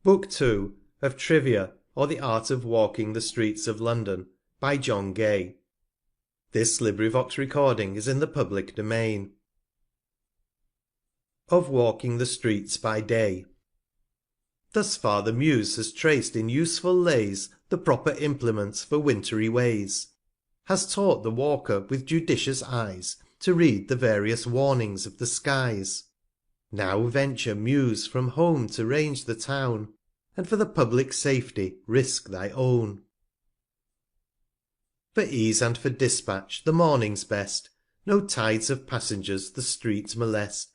Book II. Of Trivia, or the Art of Walking the Streets of London, by John Gay. This recording is in the public domain. Of Walking the Streets by Day. Thus far the Muse has traced in useful lays the proper implements for wintry ways, has taught the walker with judicious eyes to read the various warnings of the skies. Now venture, Muse, from home to range the town, and for the public safety risk thy own. For ease and for dispatch the morning's best, no tides of passengers the street molest.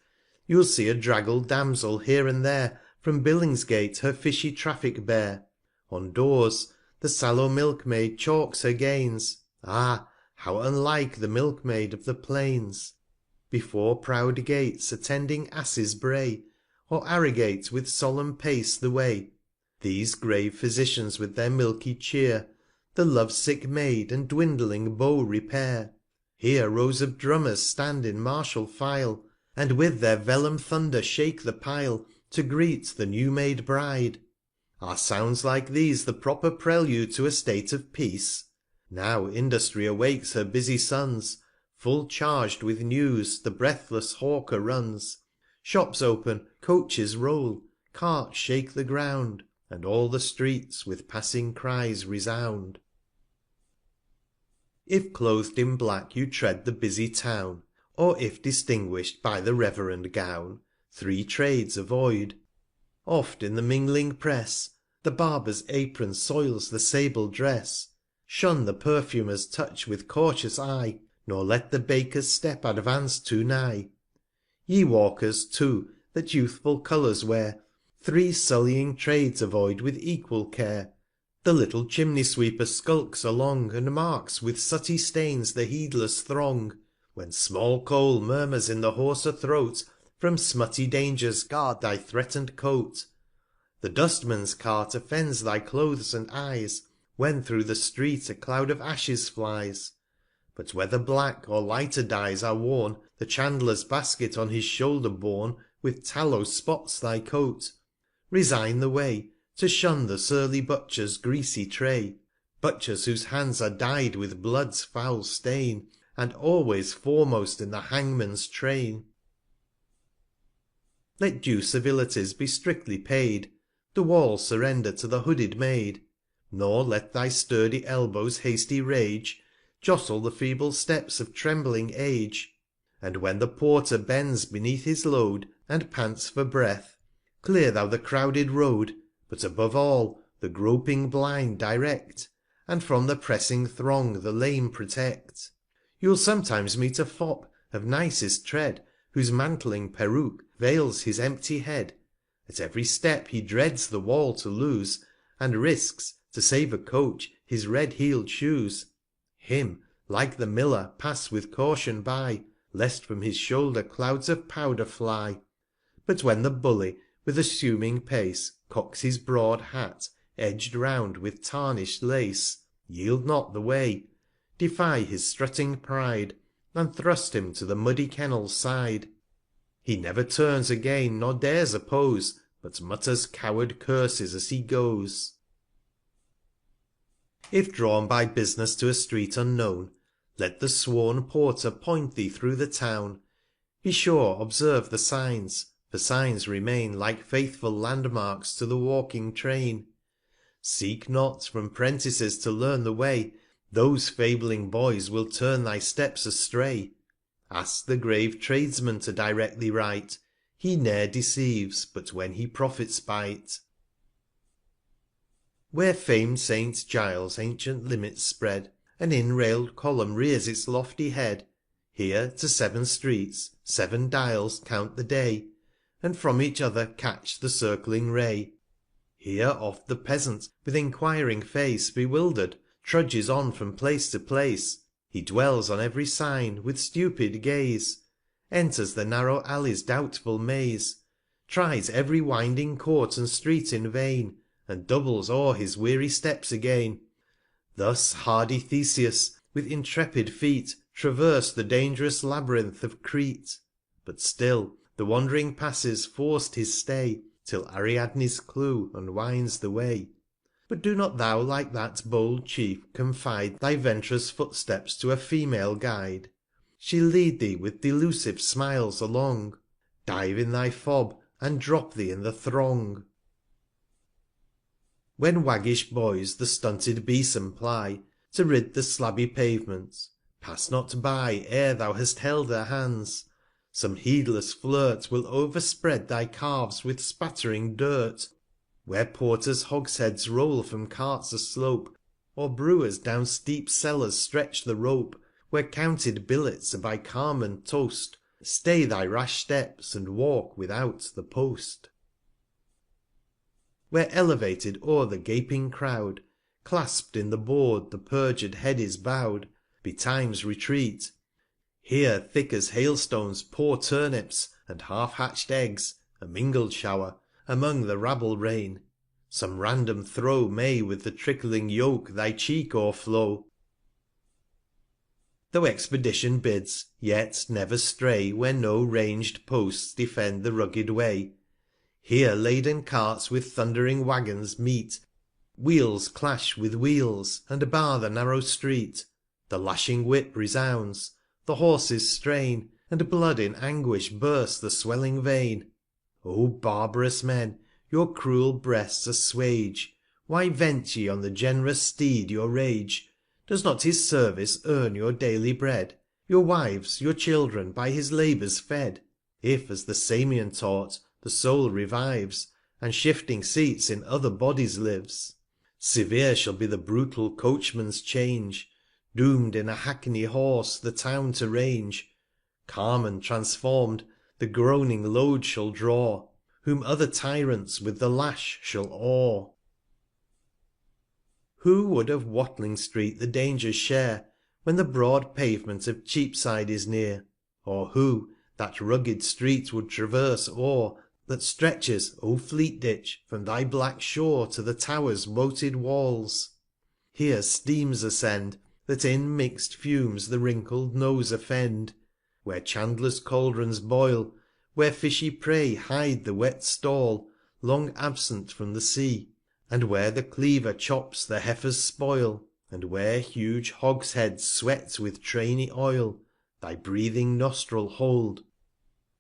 You'll see a draggled damsel here and there, from Billingsgate her fishy traffic bear. On doors the sallow milkmaid chalks her gains, ah! how unlike the milkmaid of the plains. Before proud gates attending asses bray, or arrogate with solemn pace the way. These grave physicians with their milky cheer, the love-sick maid and dwindling beau repair. Here rows of drummers stand in martial file, and with their vellum thunder shake the pile, to greet the new-made bride. Are sounds like these the proper prelude to a state of peace? Now Industry awakes her busy sons, full charged with news the breathless hawker runs. Shops open, coaches roll, carts shake the ground, and all the streets with passing cries resound. If clothed in black you tread the busy town, or if distinguished by the reverend gown, three trades avoid. Oft in the mingling press, the barber's apron soils the sable dress. Shun the perfumer's touch with cautious eye, nor let the baker's step advance too nigh. Ye walkers, too, that youthful colours wear, three sullying trades avoid with equal care. The little chimney sweeper skulks along, and marks with sooty stains the heedless throng. When small coal murmurs in the hoarser throat, from smutty dangers guard thy threatened coat. The dustman's cart offends thy clothes and eyes, when through the street a cloud of ashes flies. But whether black or lighter dyes are worn, the chandler's basket on his shoulder borne, with tallow spots thy coat. Resign the way, to shun the surly butcher's greasy tray, butchers whose hands are dyed with blood's foul stain, and always foremost in the hangman's train. Let due civilities be strictly paid, the wall surrender to the hooded maid, nor let thy sturdy elbows hasty rage jostle the feeble steps of trembling age. And when the porter bends beneath his load, and pants for breath, clear thou the crowded road, but above all the groping blind direct, and from the pressing throng the lame protect. You'll sometimes meet a fop of nicest tread, whose mantling peruke veils his empty head. At every step he dreads the wall to lose, and risks, to save a coach, his red-heeled shoes. Him, like the miller, pass with caution by, lest from his shoulder clouds of powder fly. But when the bully, with assuming pace, cocks his broad hat, edged round with tarnished lace, yield not the way, defy his strutting pride, and thrust him to the muddy kennel's side. He never turns again, nor dares oppose, but mutters coward curses as he goes. If drawn by business to a street unknown, let the sworn porter point thee through the town. Be sure observe the signs, for signs remain like faithful landmarks to the walking train. Seek not from prentices to learn the way, those fabling boys will turn thy steps astray. Ask the grave tradesman to direct thee right, he ne'er deceives but when he profits by't. Where famed Saint Giles' ancient limits spread, an in-railed column rears its lofty head, here to 7 streets, 7 dials count the day, and from each other catch the circling ray. Here oft the peasant, with inquiring face bewildered, trudges on from place to place. He dwells on every sign with stupid gaze, enters the narrow alley's doubtful maze, tries every winding court and street in vain, and doubles o'er his weary steps again. Thus hardy Theseus, with intrepid feet, traversed the dangerous labyrinth of Crete. But still the wandering passes forced his stay, till Ariadne's clue unwinds the way. But do not thou like that bold Chief confide Thy vent'rous Footsteps to a Female Guide. She'll lead thee with delusive Smiles along, Dive in thy Fob, and drop thee in the Throng. When waggish Boys the stunted Besom ply, To rid the slabby Pavement, pass not by Ere thou hast held their Hands. Some heedless Flirt will overspread thy Calves with spattering Dirt, where Porters' Hogsheads roll from Carts aslope, or Brewers down steep Cellars stretch the Rope, where counted Billets of thy Carmen toast, Stay thy rash Steps, and walk without the Post. Where elevated o'er the gaping Crowd, Clasp'd in the Board the perjur'd Head is bow'd, betimes retreat. Here thick as Hailstones pour Turnips, and half hatch'd Eggs, a mingled Shower, among the Rabble rain. Some random Throw may with the trickling Yolk thy Cheek o'erflow. Though Expedition bids, yet never stray Where no ranged Posts defend the rugged Way. Here laden Carts with thundering Waggons meet, Wheels clash with Wheels, and bar the narrow Street. The lashing Whip resounds, the Horses strain, And blood in Anguish bursts the swelling Vein. O barbarous Men, your cruel Breasts assuage, Why vent ye on the gen'rous Steed your Rage? Does not his Service earn your daily Bread, Your Wives, your Children, by his Labours fed? If, as the Samian taught, the Soul revives, And shifting Seats in other Bodies lives, Severe shall be the brutal Coachman's Change, Doom'd in a Hackney Horse the Town to range. Carmen transform'd, the groaning Load shall draw, Whom other Tyrants with the Lash shall awe. Who would of Watling Street the Dangers share, When the broad Pavement of Cheapside is near? Or who that rugged Street would traverse o'er, That stretches, O Fleet Ditch, from thy black Shore To the Tower's moated Walls? Here Steams ascend, that in mix'd Fumes the wrinkled Nose offend, Where Chandler's Cauldrons boil, where fishy Prey hide the wet Stall, long absent from the Sea, And where the Cleaver chops the Heifer's spoil, And where huge Hogsheads sweat with trainy Oil, Thy breathing Nostril hold.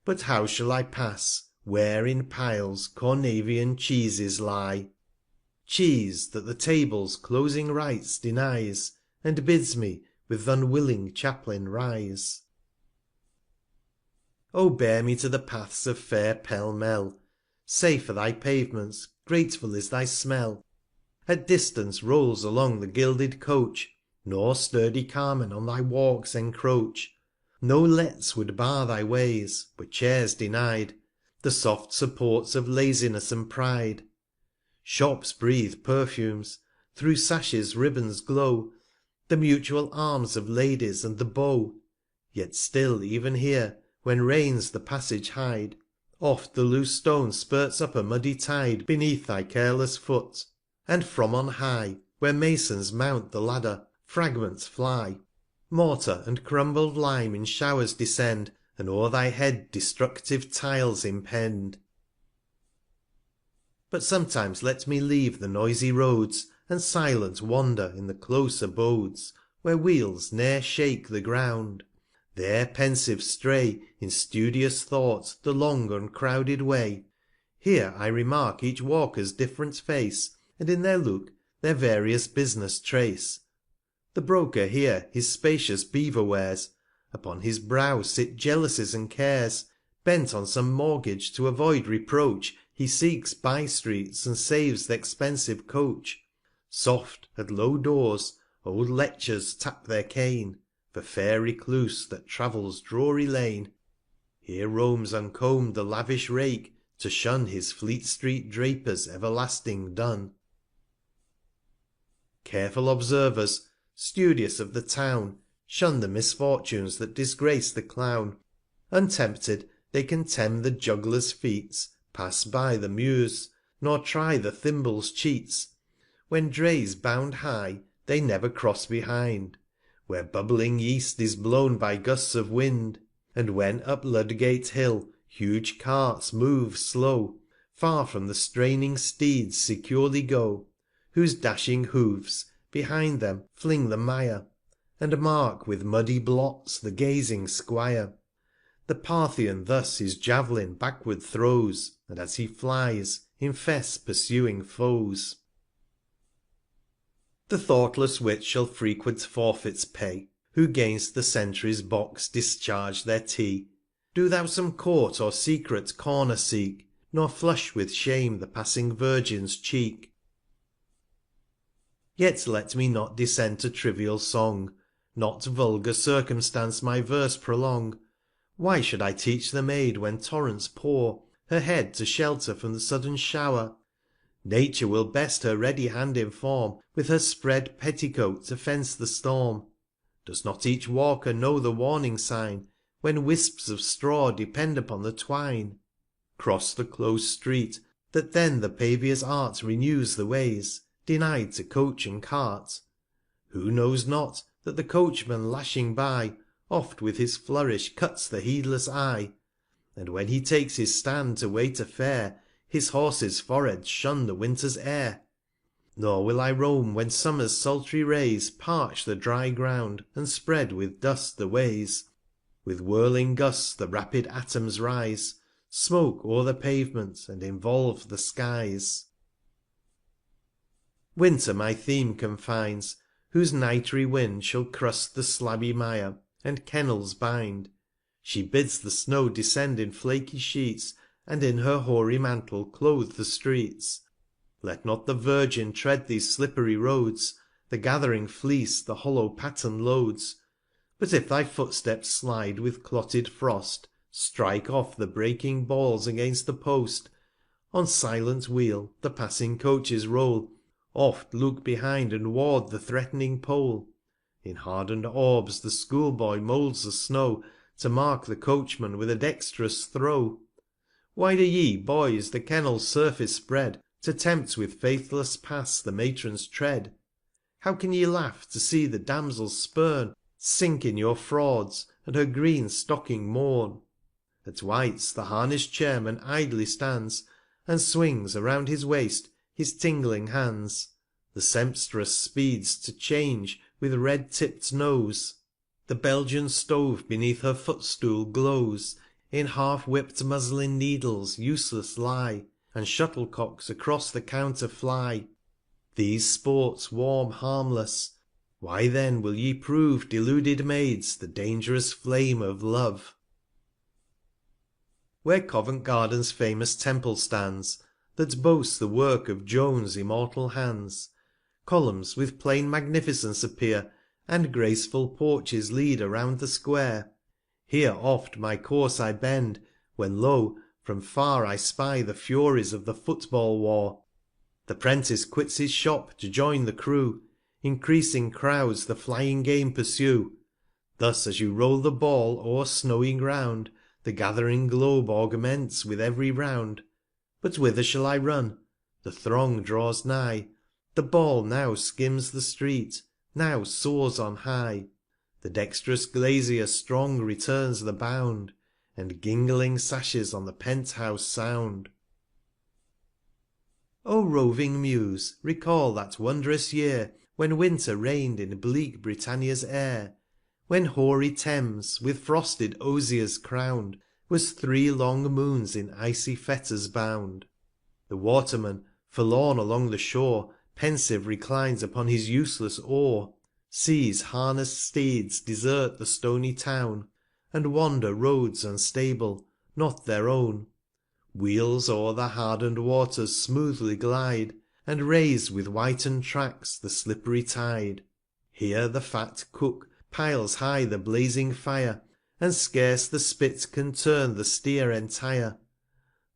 But how shall I pass, where in Piles Cornavian Cheeses lie? Cheese that the Table's closing Rites denies, And bids me with th' unwilling Chaplain rise. O bear me to the Paths of fair Pell Mell, Safe are thy Pavements, grateful is thy Smell. At distance rolls along the gilded Coach, Nor sturdy Carmen on thy Walks encroach. No Lets would bar thy Ways, but Chairs denied, The soft Supports of Laziness and Pride. Shops breathe Perfumes, through Sashes Ribbons glow, The mutual Arms of Ladies and the Beau. Yet still even here, when Rains the Passage hide, Oft the loose Stone spurts up a muddy Tide Beneath thy careless Foot, and from on high, Where Masons mount the Ladder, Fragments fly. Mortar and crumbled Lime in Showers descend, And o'er thy Head destructive Tiles impend. But sometimes let me leave the noisy Roads, And silent wander in the close Abodes, Where Wheels ne'er shake the Ground. There pensive stray in studious Thought the long uncrowded Way. Here I remark each Walker's different Face, And in their Look their various Business trace. The Broker here his spacious Beaver wears, Upon his Brow sit Jealousies and Cares. Bent on some Mortgage to avoid Reproach, He seeks by Streets, and saves th' expensive Coach. Soft at low Doors old Lechers tap their Cane, For fair Recluse that travels Drury Lane. Here roams uncomb'd the lavish Rake, to shun His Fleet Street Draper's everlasting Dun. Careful Observers, studious of the Town, Shun the Misfortunes that disgrace the Clown. Untempted, they contemn the Juggler's Feats, Pass by the Muse, nor try the Thimble's Cheats. When Drays bound high, they never cross behind, Where bubbling Yeast is blown by Gusts of Wind. And when up Ludgate Hill huge Carts move slow, far from the straining steeds securely go, whose dashing Hoofs behind them fling the Mire, And mark with muddy Blots the gazing Squire. The Parthian thus his Jav'lin backward throws, And as he flies, infests pursuing Foes. The thoughtless Wit shall frequent Forfeits pay, Who 'gainst the Sentry's Box discharge their Tea. Do thou some Court or secret Corner seek, Nor flush with Shame the passing Virgin's Cheek. Yet let me not descend to trivial Song, Not vulgar Circumstance my Verse prolong. Why should I teach the Maid, when Torrents pour, Her Head to shelter from the sudden Shower? Nature will best her ready Hand inform, With her spread Petticoat to fence the Storm. Does not each Walker know the warning Sign, When Wisps of Straw depend upon the Twine? Cross the close Street, that then the Paviour's Art Renews the Ways, denied to Coach and Cart. Who knows not, that the Coachman lashing by, Oft with his Flourish cuts the heedless Eye; And when he takes his Stand to wait a Fare, His Horse's Foreheads shun the Winter's Air? Nor will I roam when Summer's sultry Rays Parch the dry Ground, and spread with Dust the Ways. With whirling Gusts the rapid Atoms rise, Smoke o'er the Pavement, and involve the Skies. Winter my Theme confines, whose nitry Wind Shall crust the slabby Mire, and Kennels bind. She bids the Snow descend in flaky Sheets, And in her hoary Mantle clothe the Streets. Let not the Virgin tread these slippery Roads, The gathering Fleece the hollow Patten loads. But if thy Footsteps slide with clotted Frost, Strike off the breaking Balls against the Post. On silent Wheel the passing Coaches roll, Oft look behind, and ward the threat'ning Pole. In harden'd Orbs the School boy moulds the Snow, To mark the Coachman with a dext'rous Throw. Why do ye, Boys, the Kennel's Surface spread, To tempt with faithless Pass the Matron's Tread? How can ye laugh to see the Damsels spurn, Sink in your Frauds, and her green Stocking mourn? At White's the harness'd Chairman idly stands, And swings around his Waist his tingling Hands. The Sempstress speeds to change with red tipp'd Nose, The Belgian Stove beneath her Footstool glows, In half whipp'd muslin Needles useless lie, And Shuttlecocks across the Counter fly. These Sports warm harmless, why then will ye prove, Deluded Maids, the dangerous Flame of Love? Where Covent Garden's famous Temple stands, That boasts the Work of Joan's immortal Hands, Columns with plain Magnificence appear, And graceful Porches lead around the Square. Here oft my Course I bend, when lo, from far I spy the Furies of the Football War. The Prentice quits his Shop to join the Crew, Increasing Crowds the flying Game pursue. Thus as you roll the Ball o'er snowy Ground, The gathering Globe augments with every Round. But whither shall I run? The Throng draws nigh, The Ball now skims the Street, now soars on high. The dext'rous Glazier strong returns the Bound, And gingling Sashes on the Penthouse sound. O roving Muse, recall that wondrous Year, When Winter reign'd in bleak Britannia's Air; When hoary Thames, with frosted Osiers crown'd, Was 3 long Moons in icy Fetters bound. The Waterman, forlorn along the Shore, Pensive reclines upon his useless Oar, Sees harness'd Steeds desert the stony Town, And wander Roads unstable, not their own. Wheels o'er the harden'd Waters smoothly glide, And raise with whiten'd Tracks the slippery Tide. Here the fat Cook piles high the blazing Fire, And scarce the Spit can turn the Steer entire.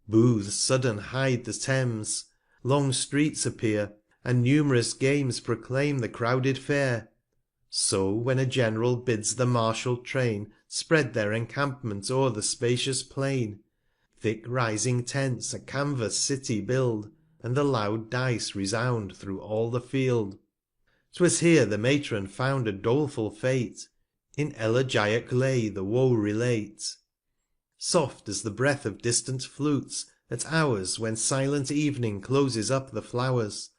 Booths sudden hide the Thames, long Streets appear, And numerous Games proclaim the crowded Fair. So when a General bids the martial Train Spread their Encampment o'er the spacious Plain, Thick rising Tents a Canvas City build, And the loud Dice resound through all the Field. 'Twas here the Matron found a doleful Fate, In elegiac Lay the Woe relate. Soft as the Breath of distant Flutes, at hours when silent evening closes up the flowers,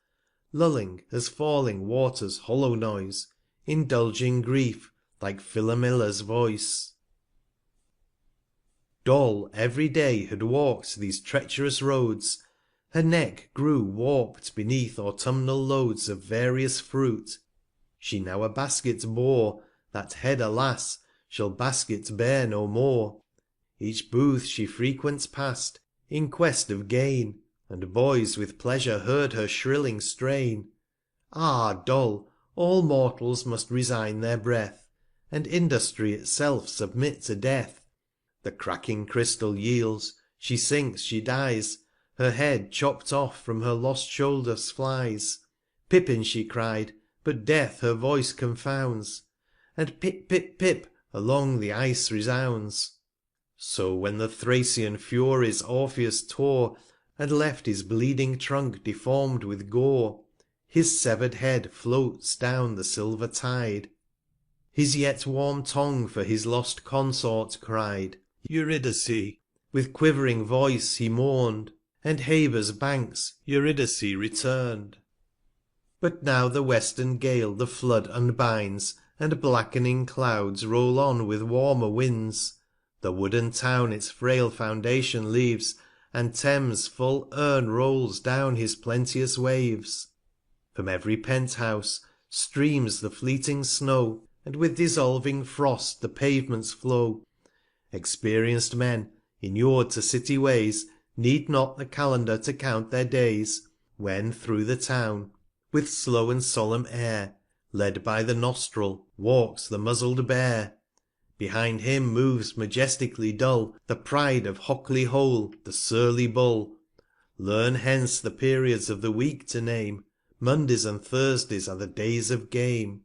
lulling, as falling waters hollow noise, indulging grief, like Philomella's voice. Doll every day had walked these treacherous roads, her neck grew warped beneath autumnal loads of various fruit. She now a basket bore, that head, alas, shall basket bear no more. Each booth she frequent past, in quest of gain, and boys with pleasure heard her shrilling strain. Ah, Doll, all mortals must resign their breath, and industry itself submit to death. The cracking crystal yields, she sinks, she dies, her head chopped off from her lost shoulders flies. Pippin she cried, but death her voice confounds, and pip, pip, pip, along the ice resounds. So when the Thracian furies Orpheus tore, and left his bleeding trunk deform'd with gore, his sever'd head floats down the silver tide. His yet warm tongue for his lost consort cried, Eurydice! With quivering voice he mourn'd, and Heber's banks Eurydice return'd. But now the western gale the flood unbinds, and blackening clouds roll on with warmer winds. The wooden town its frail foundation leaves, and Thames full urn rolls down his plenteous waves. From every penthouse streams the fleeting snow, and with dissolving frost the pavements flow. Experienced men, inur'd to city ways, need not the calendar to count their days, when through the town, with slow and solemn air, led by the nostril, walks the muzzled bear. Behind him moves majestically dull the pride of Hockley Hole, the surly bull. Learn hence the periods of the week to name, Mondays and Thursdays are the days of game.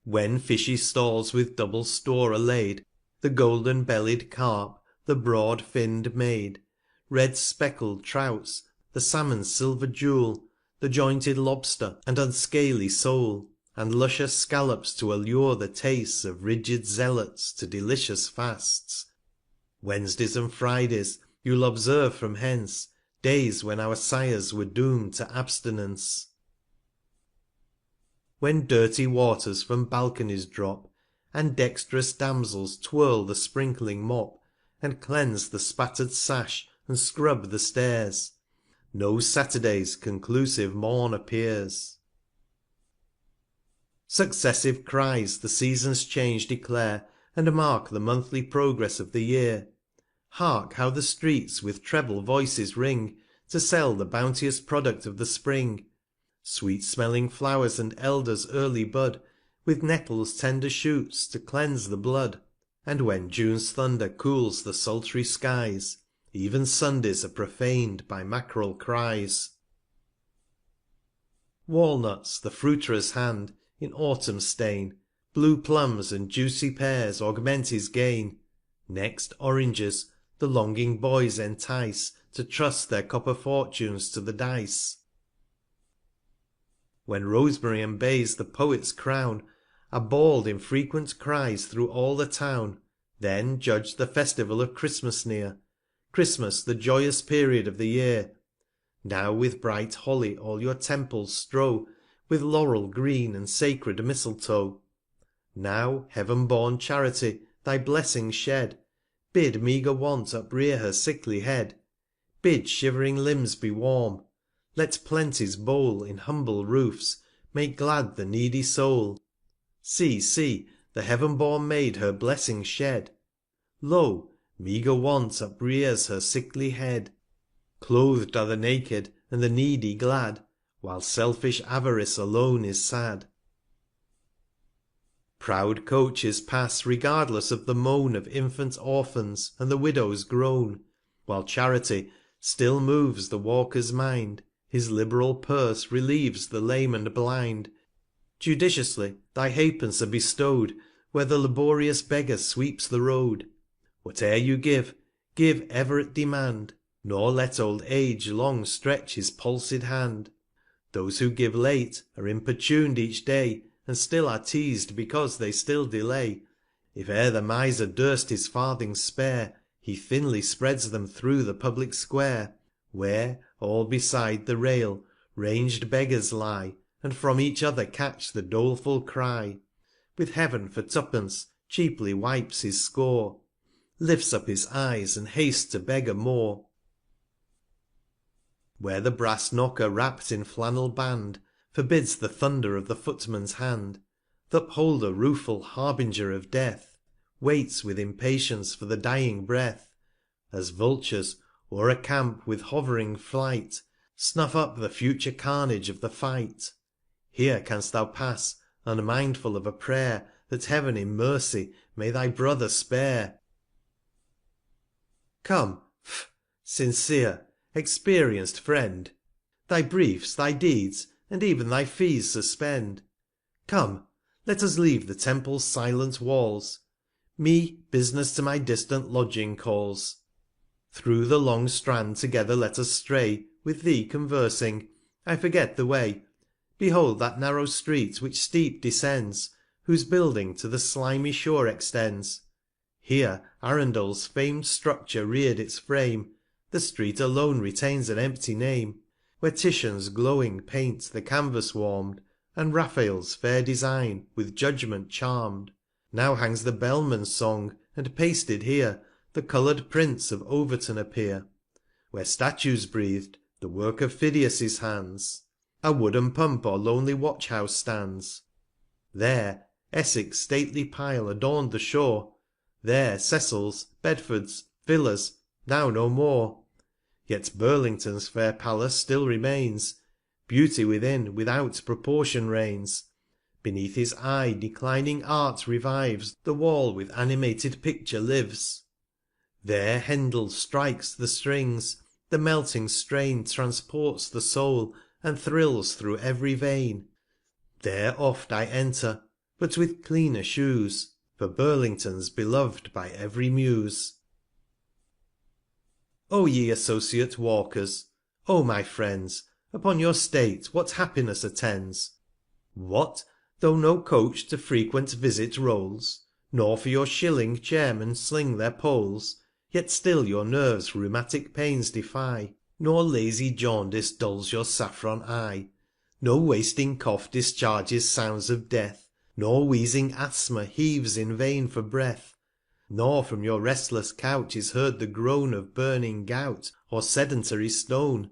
When fishy stalls with double store are laid, the golden bellied carp, the broad finn'd maid, red speckled trouts, the salmon's silver jewel, the jointed lobster, and unscaly sole, and luscious scallops to allure the tastes of rigid zealots to delicious fasts. Wednesdays and Fridays you'll observe from hence, days when our sires were doom'd to abstinence. When dirty waters from balconies drop, and dexterous damsels twirl the sprinkling mop, and cleanse the spatter'd sash, and scrub the stairs, no Saturday's conclusive morn appears. Successive cries the season's change declare, and mark the monthly progress of the year. Hark how the streets with treble voices ring, to sell the bounteous product of the spring. Sweet smelling flowers and elders early bud, with nettles tender shoots to cleanse the blood. And when June's thunder cools the sultry skies, even Sundays are profaned by mackerel cries. Walnuts the fruiterer's hand in autumn stain, blue plums and juicy pears augment his gain. Next oranges the longing boys entice, to trust their copper fortunes to the dice. When rosemary and bays the poet's crown, are bawl'd in frequent cries through all the town, then judge the festival of Christmas near, Christmas the joyous period of the year. Now with bright holly all your temples strow, with laurel green and sacred mistletoe. Now heaven-born charity thy blessings shed, bid meagre want uprear her sickly head, bid shivering limbs be warm, let plenty's bowl in humble roofs make glad the needy soul. See, see, the heaven-born maid her blessings shed. Lo, meagre want uprears her sickly head. Clothed are the naked, and the needy glad, while selfish avarice alone is sad. Proud coaches pass regardless of the moan of infant orphans and the widow's groan, while charity still moves the walker's mind, his liberal purse relieves the lame and blind. Judiciously thy halfpence are bestow'd, where the laborious beggar sweeps the road. Whate'er you give, give ever at demand, nor let old age long stretch his palsied hand. Those who give late are importun'd each day, and still are teased because they still delay. If e'er the miser durst his farthings spare, He thinly spreads them through the public Square, where, all beside the Rail, ranged Beggars lie, And from each other catch the doleful Cry. With Heaven for Twopence cheaply wipes his Score, Lifts up his Eyes, and hastes to beggar more. Where the brass Knocker wrapt in Flannel Band, Forbids the Thunder of the Footman's Hand, Th' Upholder rueful Harbinger of Death, Waits with Impatience for the dying Breath, As Vultures, o'er a Camp with hovering Flight, Snuff up the future Carnage of the Fight. Here canst thou pass, unmindful of a Prayer, That Heaven in Mercy may thy Brother spare. Come, sincere, experienced Friend, Thy Briefs, thy Deeds, and ev'n thy Fees suspend. Come, let us leave the Temple's silent Walls, Me Business to my distant Lodging calls. Through the long Strand together let us stray, With thee conversing, I forget the Way. Behold that narrow Street which steep descends, Whose Building to the slimy Shore extends. Here Arundel's fam'd Structure rear'd its Frame, The Street alone retains an empty Name, Where Titian's glowing Paint the Canvas warm'd, And Raphael's fair Design with Judgment charm'd. Now hangs the Bellman's Song, and pasted here The colour'd Prints of Overton appear. Where Statues breath'd, the Work of Phidias' Hands, A wooden Pump or lonely Watch house stands. There Essex' stately Pile adorn'd the Shore, There Cecil's, Bedford's, Villas, now no more. Yet Burlington's fair Palace still remains, Beauty within, without Proportion reigns. Beneath his Eye declining Art revives, The Wall with animated Picture lives. There Handel strikes the Strings, the melting Strain Transports the Soul, and thrills through every Vein. There oft I enter, but with cleaner Shoes, For Burlington's belov'd by every Muse. O ye Associate Walkers, O my Friends, Upon your State what Happiness attends? What, though no Coach to frequent Visit rolls, Nor for your Shilling Chairmen sling their Poles, Yet still your Nerves rheumatick Pains defy, Nor lazy Jaundice dulls your saffron Eye, No wasting Cough discharges Sounds of Death, Nor wheezing Asthma heaves in vain for Breath, Nor from your restless Couch is heard the Groan Of burning Gout, or sedentary Stone.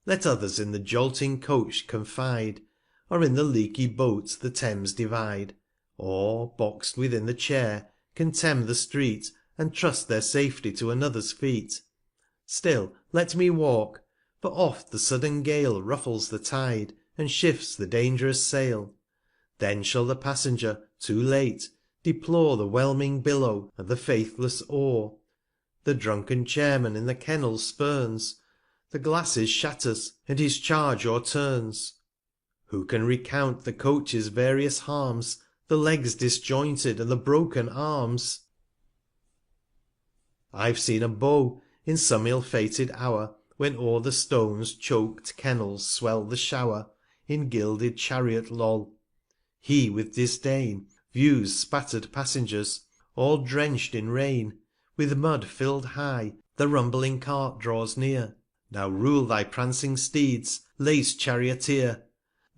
Let others in the jolting Coach confide, Or in the leaky Boat the Thames divide, Or, box'd within the Chair, contemn the Street, And trust their Safety to another's Feet. Still let me walk, for oft the sudden Gale Ruffles the Tide, and shifts the dangerous Sail. Then shall the Passenger, too late, deplore The whelming Billow, and the faithless Oar. The drunken Chairman in the Kennel spurns, The Glasses shatters, and his Charge o'erturns. Who can recount the Coach's various Harms, The Legs disjointed, and the broken Arms? I've seen a Beau, in some ill-fated Hour, When o'er the Stones chok'd Kennels swell the Shower, In gilded Chariot loll. He with Disdain Views spatter'd Passengers, all drench'd in Rain, With Mud fill'd high, the rumbling Cart draws near. Now rule thy prancing Steeds, lace Charioteer.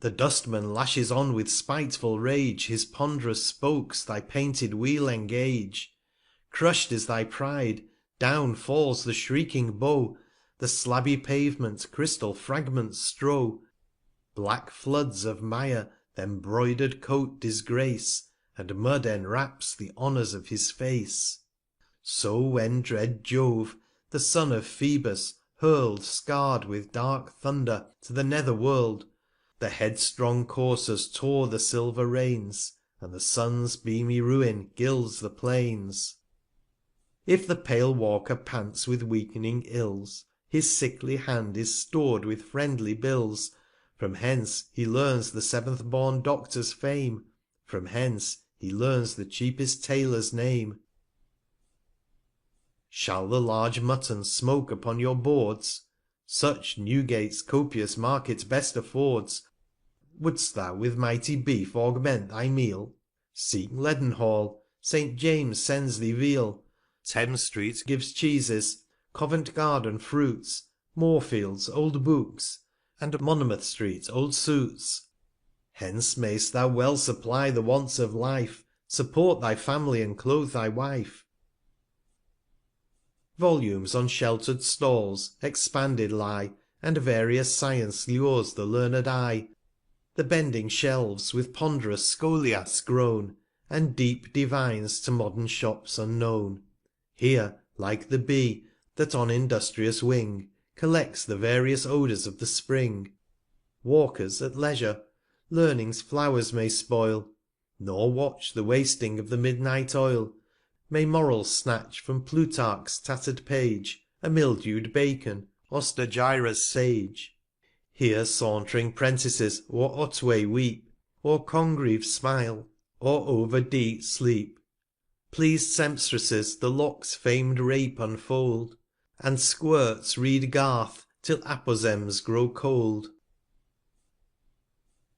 The Dustman lashes on with spiteful Rage, His pond'rous Spokes thy painted Wheel engage. Crush'd is thy Pride, down falls the shrieking Bow, The slabby Pavement crystal Fragments strow. Black Floods of Mire th' embroider'd Coat disgrace, And Mud enwraps the Honours of his Face. So when dread Jove, the Son of Phoebus, hurl'd, Scarr'd with dark Thunder, to the Nether World, The headstrong Coursers tore the silver Reins, And the Sun's beamy Ruin gilds the Plains. If the pale Walker pants with weakening Ills, His sickly Hand is stor'd with friendly Bills, From hence he learns the 7th born Doctor's Fame, From hence he learns the cheapest Taylor's Name. Shall the large Mutton smoke upon your Boards? Such Newgate's copious Market best affords. Wouldst thou with mighty Beef augment thy Meal? Seek Leadenhall, St. James sends thee Veal. Thames Street gives cheeses, Covent Garden fruits, Moorfields old books, and Monmouth Street old suits. Hence mayst thou well supply the wants of life, Support thy family and clothe thy wife. Volumes on shelter'd stalls, expanded lie, And various science lures the learned eye. The bending shelves with ponderous scholiasts grown, And deep divines to modern shops unknown. Here, like the bee, that on industrious wing Collects the various odours of the spring, Walkers at leisure Learning's flowers may spoil, Nor watch the wasting of the midnight oil, May morals snatch from Plutarch's tatter'd page, A mildew'd bacon, or Stagira's sage. Here sauntering prentices o'er Otway weep, Or Congreve smile, or over Dee sleep. Pleas'd sempstresses the Lock's fam'd rape unfold, And squirts read Garth till apozems grow cold.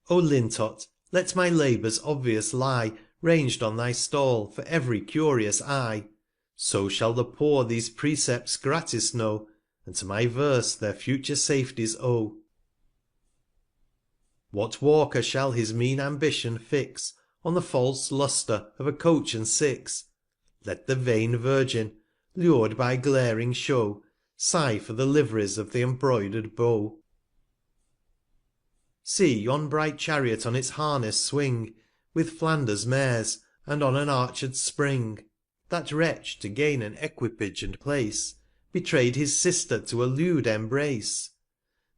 O Lintot, let my Labours obvious lie Ranged on thy Stall for every curious Eye, So shall the Poor these Precepts gratis know, And to my Verse their future Safeties owe. What Walker shall his mean Ambition fix On the false Lustre of a Coach and Six? Let the vain Virgin, lur'd by glaring Show, Sigh for the Liv'ries of the embroider'd Beau. See yon bright Chariot on its Harness swing, With Flanders Mares, and on an arched Spring. That Wretch, to gain an Equipage and Place, Betray'd his Sister to a lewd Embrace.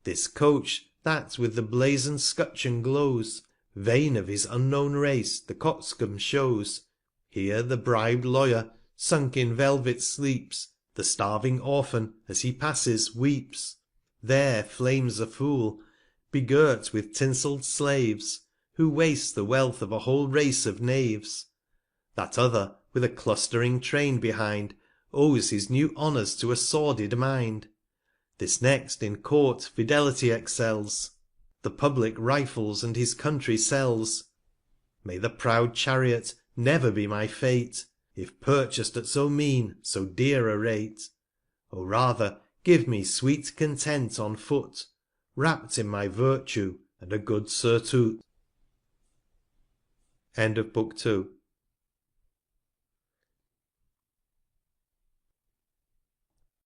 This Coach, that with the blazon'd Scutcheon glows, Vain of his unknown Race, the Coxcomb shows. Here the brib'd Lawyer, sunk in Velvet sleeps, The starving Orphan, as he passes, weeps. There flames a Fool, begirt with tinsell'd Slaves, Who wastes the Wealth of a whole Race of Knaves. That other, with a clustering Train behind, Owes his new Honours to a sordid Mind. This next in Court Fidelity excels, The public rifles, and his Country sells. May the proud Chariot never be my Fate, If purchas'd at so mean, so dear a Rate. O rather give me sweet Content on Foot, Wrapt in my Virtue, and a good Surtout. Book II.